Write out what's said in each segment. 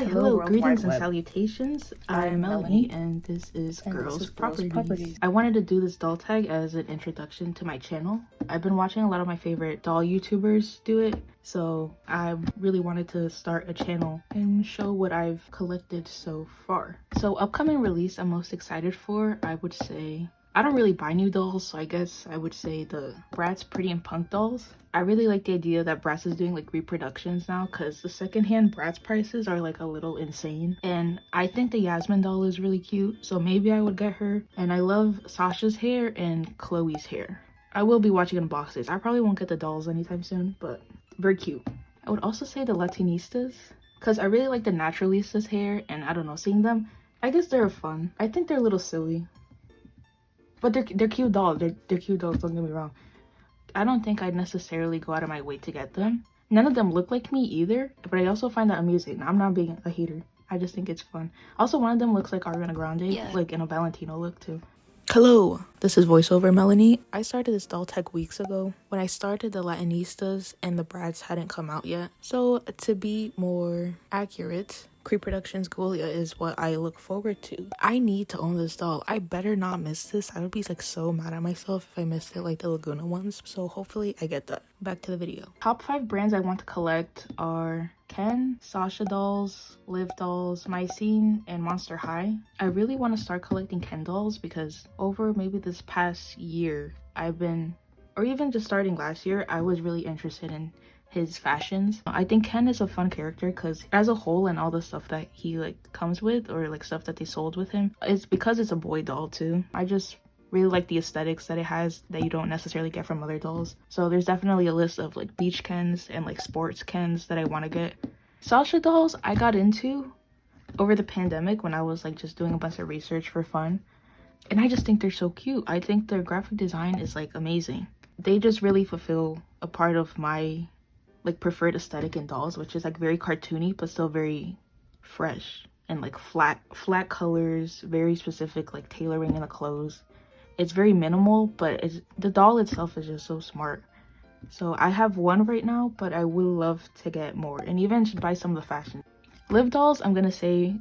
Hello, World greetings Wide and Web. salutations. I'm I'm Melanie, Melanie, and this is and Girls this is Girls Properties. Properties. I wanted to do this doll tag as an introduction to my channel. I've been watching a lot of my favorite doll YouTubers do it, so I really wanted to start a channel and show what I've collected so far. So upcoming release I'm most excited for, I would say, I don't really buy new dolls, so I guess I would say the Bratz Pretty and Punk dolls. I really like the idea that Bratz is doing like reproductions now, because the secondhand Bratz prices are like a little insane. And I think the Yasmin doll is really cute, so maybe I would get her. And I love Sasha's hair and Chloe's hair. I will be watching unboxes. I probably won't get the dolls anytime soon, but very cute. I would also say the Latinistas, because I really like the Naturalistas hair, and I don't know, seeing them, I guess they're fun. I think they're a little silly. But they're cute dolls. They're cute dolls, don't get me wrong. I don't think I'd necessarily go out of my way to get them. None of them look like me either, but I also find that amusing. I'm not being a hater. I just think it's fun. Also, one of them looks like Ariana Grande, like in a Valentino look too. Hello, this is VoiceOver Melanie. I started this doll tech weeks ago. When I started, the Latinistas and the Bratz hadn't come out yet. So to be more accurate, Cree Productions Gulia is what I look forward to. I need to own this doll. I better not miss this. I would be like so mad at myself if I missed it like the Laguna ones. So hopefully I get that. Back to the video. Top 5 brands I want to collect are Ken, Sasha dolls, Liv dolls, Mycene, and Monster High. I really want to start collecting Ken dolls because over maybe this past year I've been, or even just starting last year, I was really interested in his fashions. I think Ken is a fun character because as a whole and all the stuff that he like comes with, or like stuff that they sold with him, it's because it's a boy doll too. I just really like the aesthetics that it has that you don't necessarily get from other dolls. So there's definitely a list of like beach Kens and like sports Kens that I want to get. Sasha dolls I got into over the pandemic when I was like just doing a bunch of research for fun, and I just think they're so cute. I think their graphic design is like amazing. They just really fulfill a part of my like preferred aesthetic in dolls, which is like very cartoony but still very fresh and like flat colors, very specific like tailoring in the clothes. It's very minimal, but the doll itself is just so smart. So I have one right now, but I would love to get more and even should buy some of the fashion. Liv dolls, I'm gonna say,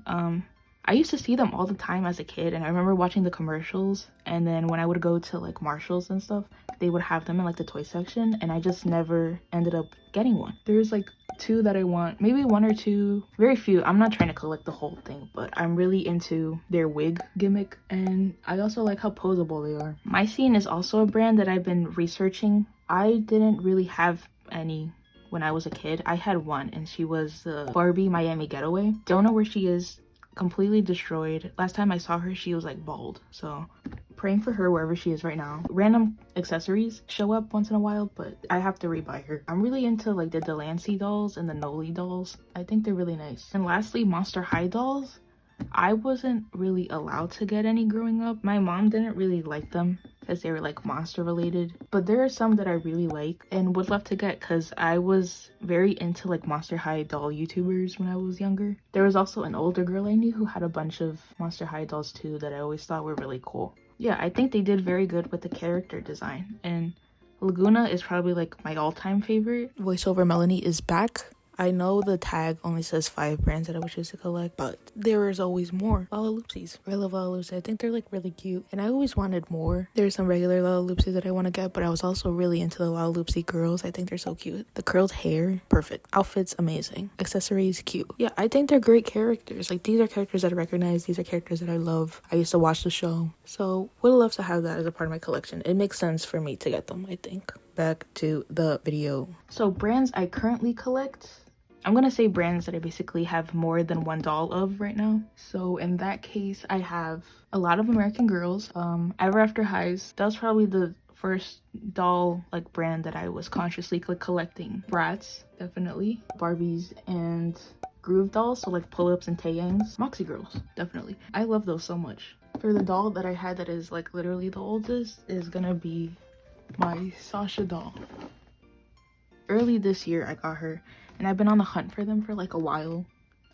I used to see them all the time as a kid, and I remember watching the commercials, and then when I would go to like Marshalls and stuff, they would have them in like the toy section, and I just never ended up getting one. There's like 2 that I want, maybe 1 or 2, very few. I'm not trying to collect the whole thing, but I'm really into their wig gimmick, and I also like how posable they are. Mycene is also a brand that I've been researching. I didn't really have any when I was a kid. I had one, and she was the Barbie Miami Getaway. Don't know where she is, completely destroyed. Last time I saw her, she was like bald, so praying for her wherever she is right now. Random accessories show up once in a while, but I have to rebuy her. I'm really into like the Delancey dolls and the Noli dolls. I think they're really nice. And lastly, Monster High dolls. I wasn't really allowed to get any growing up. My mom didn't really like them because they were like monster related, but there are some that I really like and would love to get because I was very into like Monster High doll YouTubers when I was younger. There was also an older girl I knew who had a bunch of Monster High dolls too that I always thought were really cool. Yeah, I think they did very good with the character design, and Laguna is probably like my all-time favorite. VoiceOver Melanie is back. I know the tag only says 5 brands that I would choose to collect, but there is always more. Lalaloopsies. I love Lalaloopsies. I think they're like really cute, and I always wanted more. There's some regular Lalaloopsies that I want to get, but I was also really into the Lalaloopsy girls. I think they're so cute. The curled hair, perfect. Outfits, amazing. Accessories, cute. Yeah, I think they're great characters. Like, these are characters that I recognize. These are characters that I love. I used to watch the show, so would love to have that as a part of my collection. It makes sense for me to get them, I think. Back to the video. So brands I currently collect, I'm gonna say brands that I basically have more than 1 doll of right now. So in that case, I have a lot of American Girls. Ever After Highs, that was probably the first doll like brand that I was consciously collecting. Bratz, definitely. Barbies and Groove dolls, so like Pull-Ups and Taeyangs. Moxie Girls, definitely. I love those so much. For the doll that I had that is like literally the oldest is gonna be my Sasha doll. Early this year I got her, and I've been on the hunt for them for like a while.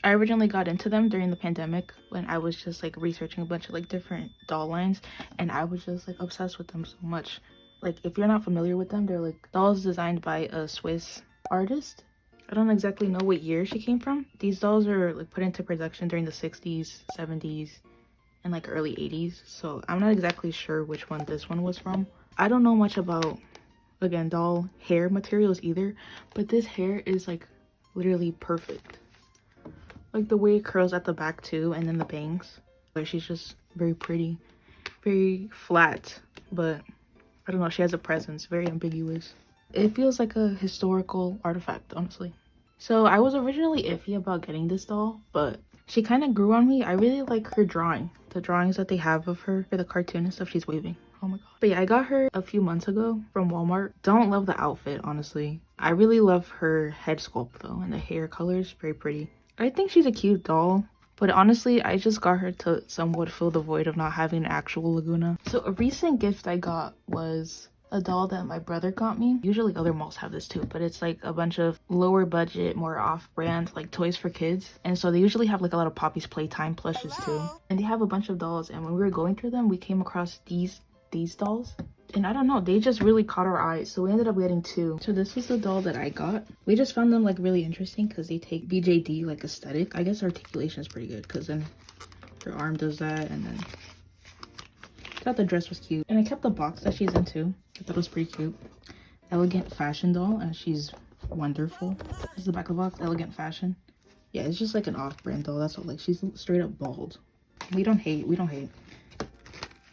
I originally got into them during the pandemic when I was just like researching a bunch of like different doll lines, and I was just like obsessed with them so much. Like, if you're not familiar with them, they're like dolls designed by a Swiss artist. I don't exactly know what year she came from. These dolls are like put into production during the 60s, 70s, and like early 80s. So I'm not exactly sure which one this one was from. I don't know much about, again, doll hair materials either, but this hair is like literally perfect. Like the way it curls at the back too, and then the bangs. But she's just very pretty, very flat, but I don't know, she has a presence, very ambiguous. It feels like a historical artifact, honestly. So I was originally iffy about getting this doll, but she kind of grew on me. I really like her drawing. The drawings that they have of her for the cartoon and stuff, she's waving. Oh my god. But yeah, I got her a few months ago from Walmart. Don't love the outfit, honestly. I really love her head sculpt though, and the hair colors, very pretty. I think she's a cute doll. But honestly, I just got her to somewhat fill the void of not having an actual Laguna. So a recent gift I got was a doll that my brother got me. Usually other malls have this too, but it's like a bunch of lower budget, more off-brand like toys for kids. And so they usually have like a lot of Poppy's Playtime plushes too. And they have a bunch of dolls, and when we were going through them, we came across these dolls. And I don't know, they just really caught our eyes, so we ended up getting two. So this is the doll that I got. We just found them like really interesting because they take BJD like aesthetic. I guess articulation is pretty good because then her arm does that, and then I thought the dress was cute. And I kept the box that she's in too. I thought it was pretty cute. Elegant fashion doll, and she's wonderful. This is the back of the box, elegant fashion. Yeah, it's just like an off-brand doll, that's all. Like, she's straight up bald. We don't hate.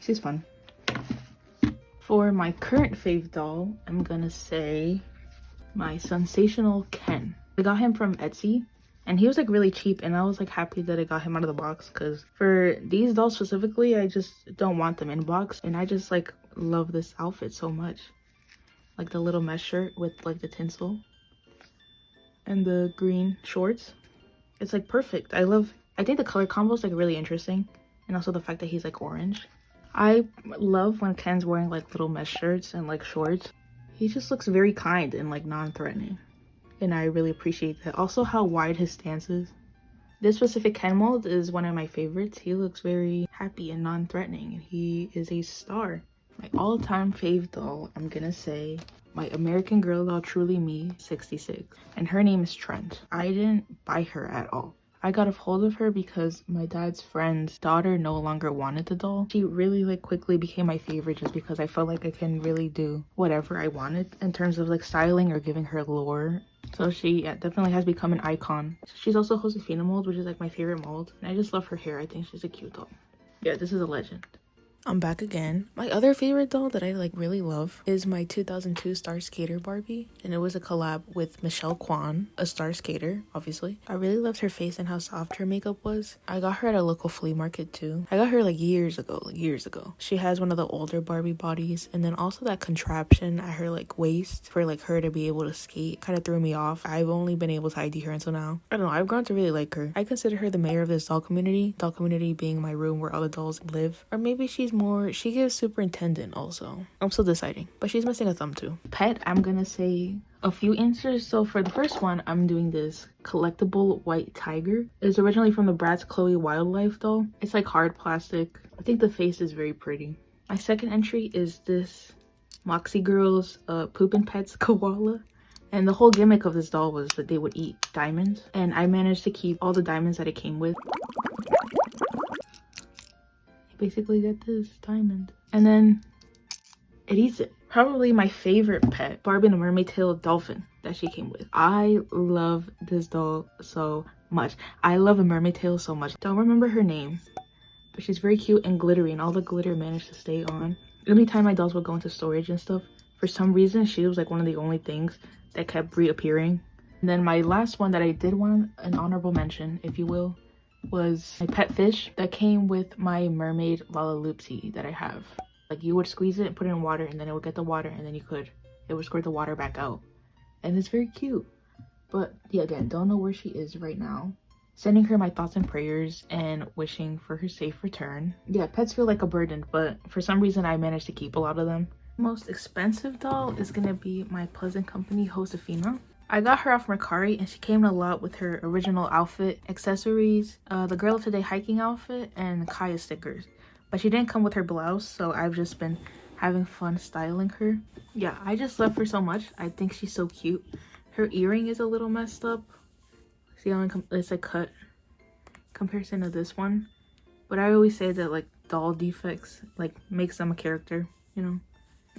She's fun. For my current fave doll, I'm gonna say my Sensational Ken. I got him from Etsy, and he was like really cheap, and I was like happy that I got him out of the box because for these dolls specifically, I just don't want them in box, and I just like love this outfit so much. Like the little mesh shirt with like the tinsel and the green shorts. It's like perfect. I think the color combo is like really interesting, and also the fact that he's like orange. I love when Ken's wearing like little mesh shirts and like shorts. He just looks very kind and like non-threatening, and I really appreciate that. Also how wide his stance is. This specific Ken mold is one of my favorites. He looks very happy and non-threatening, and he is a star. My all-time fave doll, I'm gonna say my American Girl doll, Truly Me 66, and her name is Trent. I didn't buy her at all. I got a hold of her because my dad's friend's daughter no longer wanted the doll. She really like quickly became my favorite just because I felt like I can really do whatever I wanted in terms of like styling or giving her lore. So she definitely has become an icon. She's also Josefina mold, which is like my favorite mold, and I just love her hair. I think she's a cute doll. Yeah, this is a legend. I'm back again. My other favorite doll that I like really love is my 2002 Star Skater Barbie, and it was a collab with Michelle Kwan, a star skater, obviously. I really loved her face and how soft her makeup was. I got her at a local flea market too. I got her like years ago. She has one of the older Barbie bodies, and then also that contraption at her like waist for like her to be able to skate kind of threw me off. I've only been able to ID her until now. I don't know, I've grown to really like her. I consider her the mayor of this doll community being my room where all the dolls live, or maybe she gives superintendent also. I'm still deciding, but she's missing a thumb too. Pet, I'm gonna say a few answers. So for the first one, I'm doing this collectible white tiger. It's originally from the Bratz Chloe Wildlife doll. It's like hard plastic. I think the face is very pretty. My second entry is this Moxie Girls Poopin' Pets koala. And the whole gimmick of this doll was that they would eat diamonds, and I managed to keep all the diamonds that it came with. Basically get this diamond, and then it eats it. Probably my favorite pet, Barbie the Mermaid Tail Dolphin that she came with. I love this doll so much. I love a mermaid tail so much. Don't remember her name, but she's very cute and glittery, and all the glitter managed to stay on. Every time my dolls would go into storage and stuff, for some reason she was like one of the only things that kept reappearing. And then my last one that I did want an honorable mention, if you will, was my pet fish that came with my mermaid Lalaloopsy that I have. Like, you would squeeze it and put it in water, and then it would get the water, and then it would squirt the water back out, and it's very cute. But yeah, again, don't know where she is right now. Sending her my thoughts and prayers and wishing for her safe return. Yeah, pets feel like a burden, but for some reason I managed to keep a lot of them. Most expensive doll is gonna be my Pleasant Company Josefina. I got her off Mercari, and she came in a lot with her original outfit, accessories, the Girl of Today hiking outfit, and Kaya stickers. But she didn't come with her blouse, so I've just been having fun styling her. Yeah, I just love her so much. I think she's so cute. Her earring is a little messed up. See how it's a cut comparison to this one. But I always say that like doll defects like makes them a character, you know.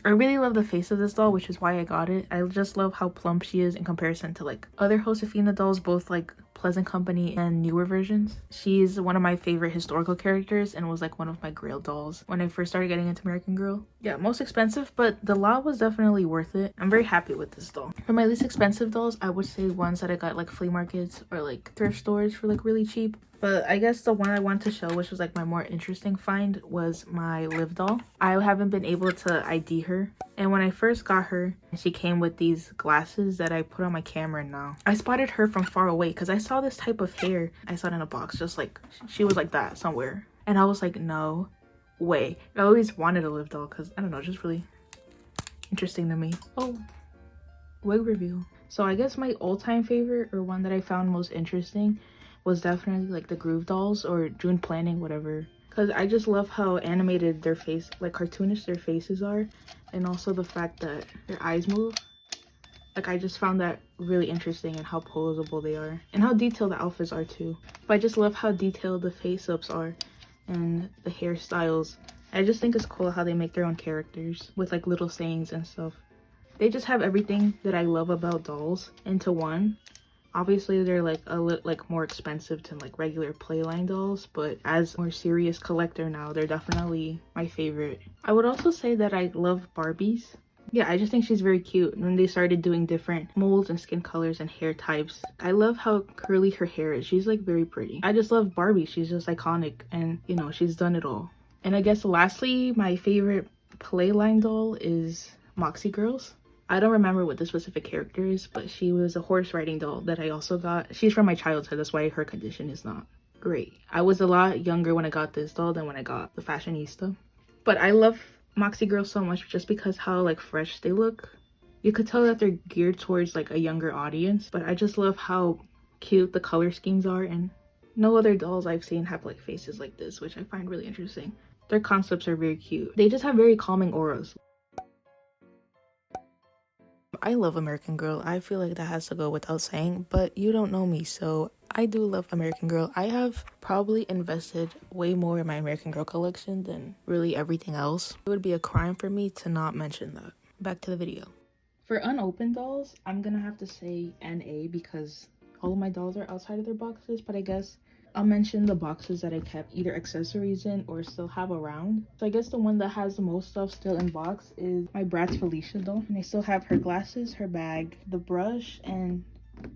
I really love the face of this doll, which is why I got it. I just love how plump she is in comparison to like other Josefina dolls, both like Pleasant Company and newer versions. She's one of my favorite historical characters and was like one of my grail dolls when I first started getting into American Girl. Yeah, most expensive, but the lot was definitely worth it. I'm very happy with this doll. For my least expensive dolls, I would say ones that I got like flea markets or like thrift stores for like really cheap. But I guess the one I want to show, which was like my more interesting find, was my Liv doll. I haven't been able to ID her. And when I first got her, she came with these glasses that I put on my camera now. I spotted her from far away because I saw this type of hair. I saw it in a box, just like she was like that somewhere. And I was like, no way. I always wanted a Liv doll because I don't know, just really interesting to me. Oh, wig reveal. So I guess my all-time favorite, or one that I found most interesting, was definitely like the Groove dolls or June Planning, whatever, because I just love how animated their face, like cartoonish their faces are, and also the fact that their eyes move. Like I just found that really interesting, and how posable they are and how detailed the outfits are too. But I just love how detailed the face-ups are and the hairstyles. I just think it's cool how they make their own characters with like little sayings and stuff. They just have everything that I love about dolls into one. Obviously, they're like a like more expensive than like regular Playline dolls, but as a more serious collector now, they're definitely my favorite. I would also say that I love Barbies. Yeah, I just think she's very cute. When they started doing different molds and skin colors and hair types, I love how curly her hair is. She's like very pretty. I just love Barbie. She's just iconic, and you know, she's done it all. And I guess lastly, my favorite Playline doll is Moxie Girls. I don't remember what the specific character is, but she was a horse riding doll that I also got. She's from my childhood, that's why her condition is not great. I was a lot younger when I got this doll than when I got the Fashionista. But I love Moxie Girls so much just because how like fresh they look. You could tell that they're geared towards like a younger audience, but I just love how cute the color schemes are, and no other dolls I've seen have like faces like this, which I find really interesting. Their concepts are very cute. They just have very calming auras. I love American Girl. I feel like that has to go without saying, but you don't know me, so I do love American Girl. I have probably invested way more in my American Girl collection than really everything else. It would be a crime for me to not mention that. Back to the video. For unopened dolls, I'm gonna have to say NA because all of my dolls are outside of their boxes, but I guess I'll mention the boxes that I kept either accessories in or still have around. So I guess the one that has the most stuff still in box is my Bratz Felicia doll. And I still have her glasses, her bag, the brush, and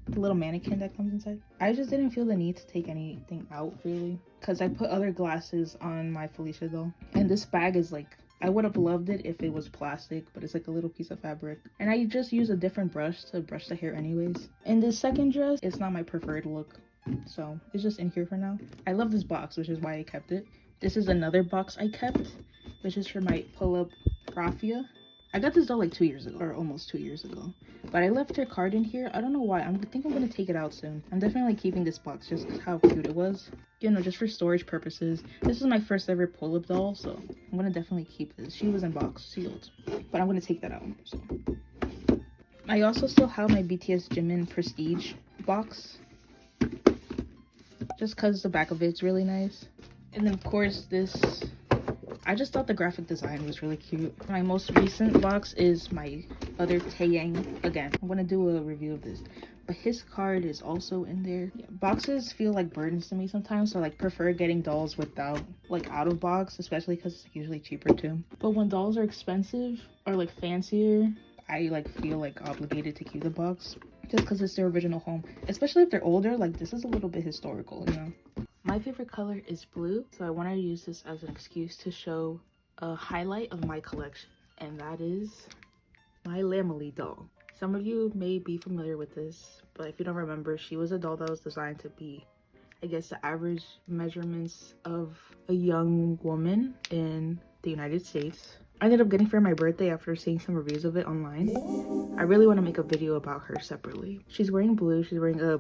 the little mannequin that comes inside. I just didn't feel the need to take anything out really, because I put other glasses on my Felicia doll. And this bag is like, I would have loved it if it was plastic, but it's like a little piece of fabric. And I just use a different brush to brush the hair anyways. And this second dress, it's not my preferred look, so it's just in here for now. I love this box, which is why I kept it. This is another box I kept, which is for my pull-up raffia. I got this doll like 2 years ago, or almost 2 years ago, but I left her card in here. I don't know why. I think I'm gonna take it out soon. I'm definitely keeping this box just how cute it was, you know, just for storage purposes. This is my first ever pull-up doll, so I'm gonna definitely keep this. She was in box sealed, but I'm gonna take that out. So I also still have my BTS Jimin Prestige box, just because the back of it's really nice. And then of course this, I just thought the graphic design was really cute. My most recent box is my other Taeyang. Again, I'm gonna do a review of this, but his card is also in there. Yeah, boxes feel like burdens to me sometimes, so I like prefer getting dolls without like out of box, especially because it's usually cheaper too. But when dolls are expensive or like fancier, I like feel like obligated to keep the box, just because it's their original home, especially if they're older. Like this is a little bit historical, you know. My favorite color is blue, so I wanted to use this as an excuse to show a highlight of my collection, and that is my Lamely doll. Some of you may be familiar with this, but if you don't remember, she was a doll that was designed to be, I guess, the average measurements of a young woman in the United States. I ended up getting for my birthday after seeing some reviews of it online. I really want to make a video about her separately. She's wearing blue. She's wearing a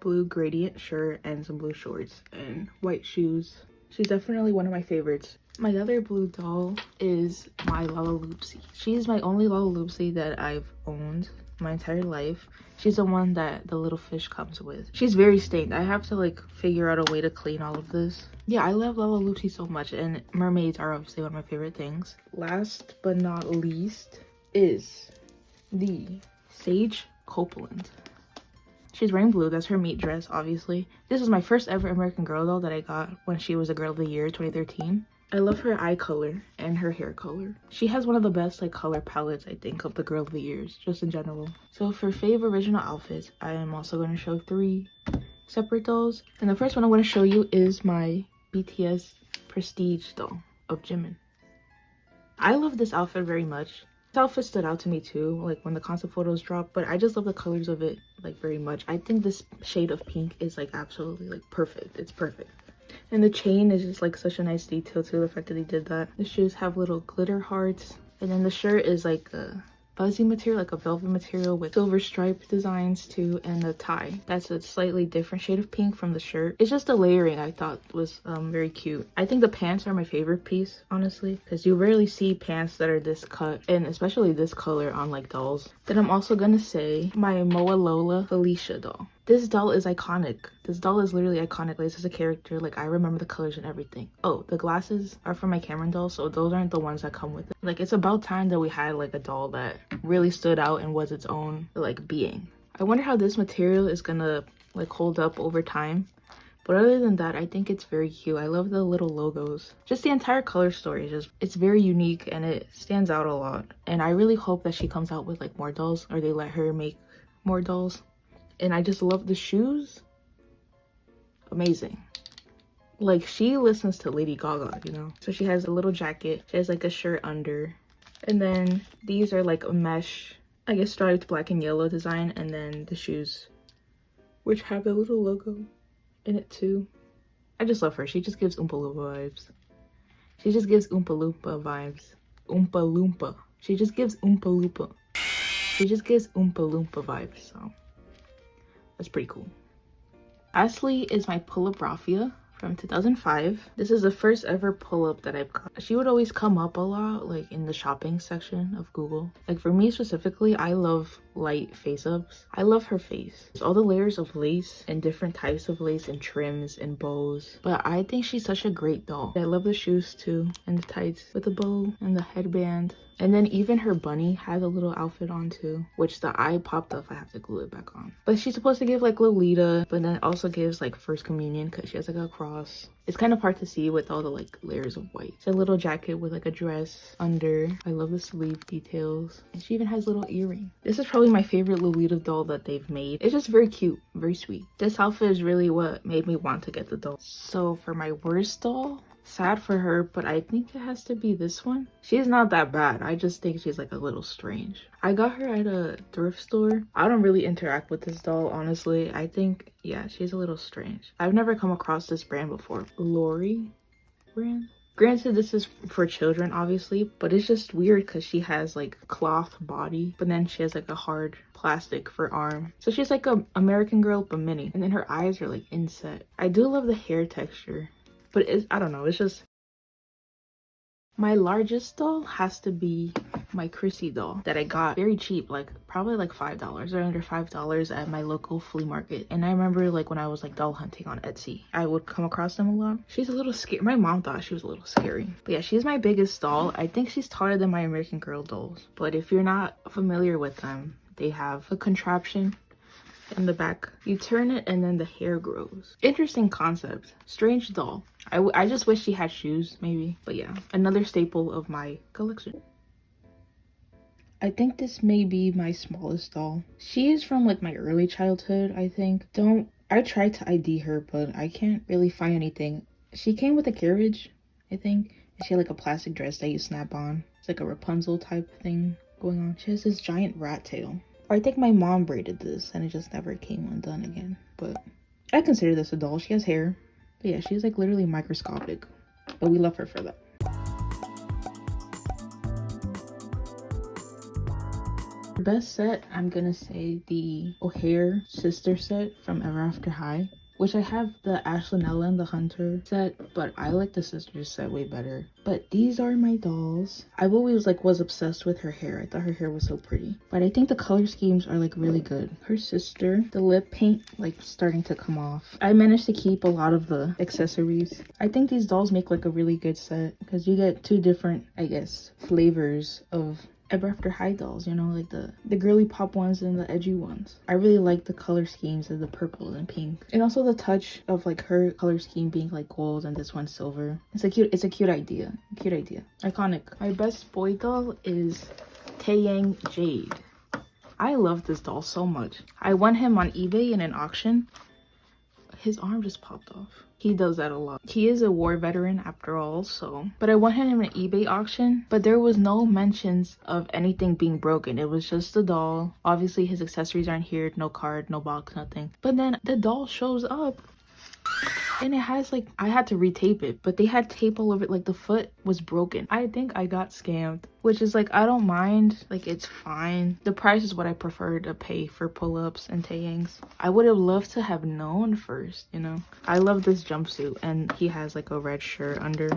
blue gradient shirt and some blue shorts and white shoes. She's definitely one of my favorites. My other blue doll is my Lalaloopsy. She's my only Lalaloopsy that I've owned. my entire life. She's the one that the little fish comes with. She's very stained. I have to like figure out a way to clean all of this. Yeah, I love Lala Lucy so much, and mermaids are obviously one of my favorite things. Last but not least is the Sage Copeland. She's wearing blue. That's her meat dress, obviously. This is my first ever American Girl doll that I got when she was a Girl of the Year 2013. I love her eye color and her hair color. She has one of the best like color palettes, I think, of the Girl of the Years, just in general. So for fave original outfits, I am also going to show 3 separate dolls. And the first one I'm going to show you is my BTS Prestige doll of Jimin. I love this outfit very much. This outfit stood out to me too, like when the concept photos dropped, but I just love the colors of it like very much. I think this shade of pink is like absolutely like perfect. It's perfect. And the chain is just like such a nice detail too, the fact that they did that. The shoes have little glitter hearts, and then the shirt is like a fuzzy material, like a velvet material with silver stripe designs too, and the tie. That's a slightly different shade of pink from the shirt. It's just the layering I thought was very cute. I think the pants are my favorite piece, honestly, because you rarely see pants that are this cut, and especially this color on like dolls. Then I'm also gonna say my Moa Lola Felicia doll. This doll is iconic. This doll is literally iconic. Like, this is a character. Like, I remember the colors and everything. Oh, the glasses are from my Cameron doll, so those aren't the ones that come with it. Like, it's about time that we had like a doll that really stood out and was its own like being. I wonder how this material is gonna like hold up over time. But other than that, I think it's very cute. I love the little logos. Just the entire color story is just, it's very unique and it stands out a lot. And I really hope that she comes out with like more dolls, or they let her make more dolls. And I just love the shoes. Amazing. Like, she listens to Lady Gaga, you know? So she has a little jacket. She has like a shirt under. And then these are like a mesh, I guess, striped black and yellow design. And then the shoes, which have a little logo in it too. I just love her. She just gives Oompa Loompa vibes. She just gives Oompa Loompa vibes. Oompa Loompa. She just gives Oompa Loompa. She just gives Oompa Loompa vibes, so that's pretty cool. Lastly is my pull-up Raffia from 2005. This is the first ever pull-up that I've got. She would always come up a lot like in the shopping section of Google. Like for me specifically, I love light face-ups. I love her face. There's all the layers of lace and different types of lace and trims and bows. But I think she's such a great doll. I love the shoes too, and the tights with the bow and the headband. And then even her bunny has a little outfit on too, which the eye popped off. I have to glue it back on. But she's supposed to give like Lolita, but then also gives like First Communion because she has like a cross. It's kind of hard to see with all the like layers of white. It's a little jacket with like a dress under. I love the sleeve details. And she even has little earring. This is probably my favorite Lolita doll that they've made. It's just very cute, very sweet. This outfit is really what made me want to get the doll. So for my worst doll, sad for her, but I think it has to be this one. She's not that bad. I just think she's like a little strange. I got her at a thrift store. I don't really interact with this doll, honestly. I think, yeah, she's a little strange. I've never come across this brand before. Lori brand? Granted, this is for children, obviously, but it's just weird because she has like cloth body, but then she has like a hard plastic for arm. So she's like a American Girl, but mini. And then her eyes are like inset. I do love the hair texture. But it's, I don't know, it's just... My largest doll has to be my Chrissy doll that I got very cheap, like probably like $5 or under $5 at my local flea market. And I remember like when I was like doll hunting on Etsy, I would come across them a lot. She's a little scary. My mom thought she was a little scary. But yeah, she's my biggest doll. I think she's taller than my American Girl dolls. But if you're not familiar with them, they have a contraption in the back. You turn it and then the hair grows. Interesting concept. Strange doll. I just wish she had shoes maybe, but yeah, another staple of my collection. I think this may be my smallest doll. She is from like my early childhood, I think. I tried to ID her, but I can't really find anything. She came with a carriage, I think, and she had like a plastic dress that you snap on. It's like a Rapunzel type thing going on. She has this giant rat tail. I think my mom braided this and it just never came undone again, but I consider this a doll. She has hair, but yeah, she's like literally microscopic, but we love her for that. The best set, I'm gonna say the O'Hare sister set from Ever After High. which I have the Ashlanella and the Hunter set, but I like the Sisters set way better. But these are my dolls. I've always like was obsessed with her hair. I thought her hair was so pretty. But I think the color schemes are like really good. Her sister, the lip paint like starting to come off. I managed to keep a lot of the accessories. I think these dolls make like a really good set because you get two different, I guess, flavors of Ever After High dolls, you know, like the girly pop ones and the edgy ones. I really like the color schemes of the purple and pink, and also the touch of like her color scheme being like gold and this one silver. It's a cute idea. Iconic. My best boy doll is Taeyang Jade. I love this doll so much. I won him on eBay in an auction. His arm just popped off. He does that a lot. He is a war veteran after all, so. But I won him in an eBay auction, but there was no mentions of anything being broken. It was just the doll. Obviously his accessories aren't here, no card, no box, nothing. But then the doll shows up and it has like, I had to retape it, but they had tape all over it, like the foot was broken. I think I got scammed, which is like, I don't mind, like it's fine. The price is what I prefer to pay for pull-ups and Taeyangs. I would have loved to have known first, you know. I love this jumpsuit and he has like a red shirt under.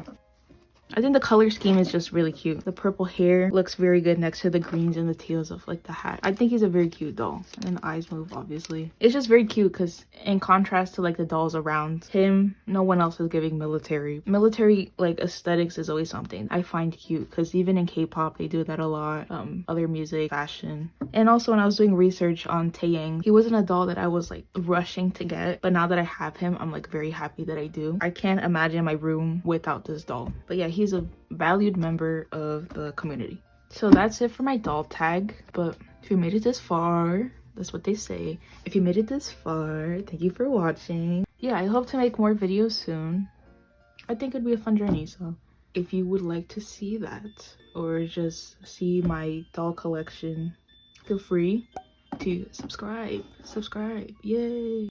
I think the color scheme is just really cute. The purple hair looks very good next to the greens and the teals of like the hat. I think he's a very cute doll. And the eyes move, obviously. It's just very cute because in contrast to like the dolls around him, no one else is giving military. Military like aesthetics is always something I find cute because even in K-pop they do that a lot. Other music, fashion. And also when I was doing research on Taeyang, he wasn't a doll that I was like rushing to get. But now that I have him, I'm like very happy that I do. I can't imagine my room without this doll. But yeah, he's a valued member of the community. So that's it for my doll tag. But if you made it this far, that's what they say. If you made it this far, thank you for watching. Yeah, I hope to make more videos soon. I think it'd be a fun journey, so if you would like to see that or just see my doll collection, feel free to subscribe. Yay!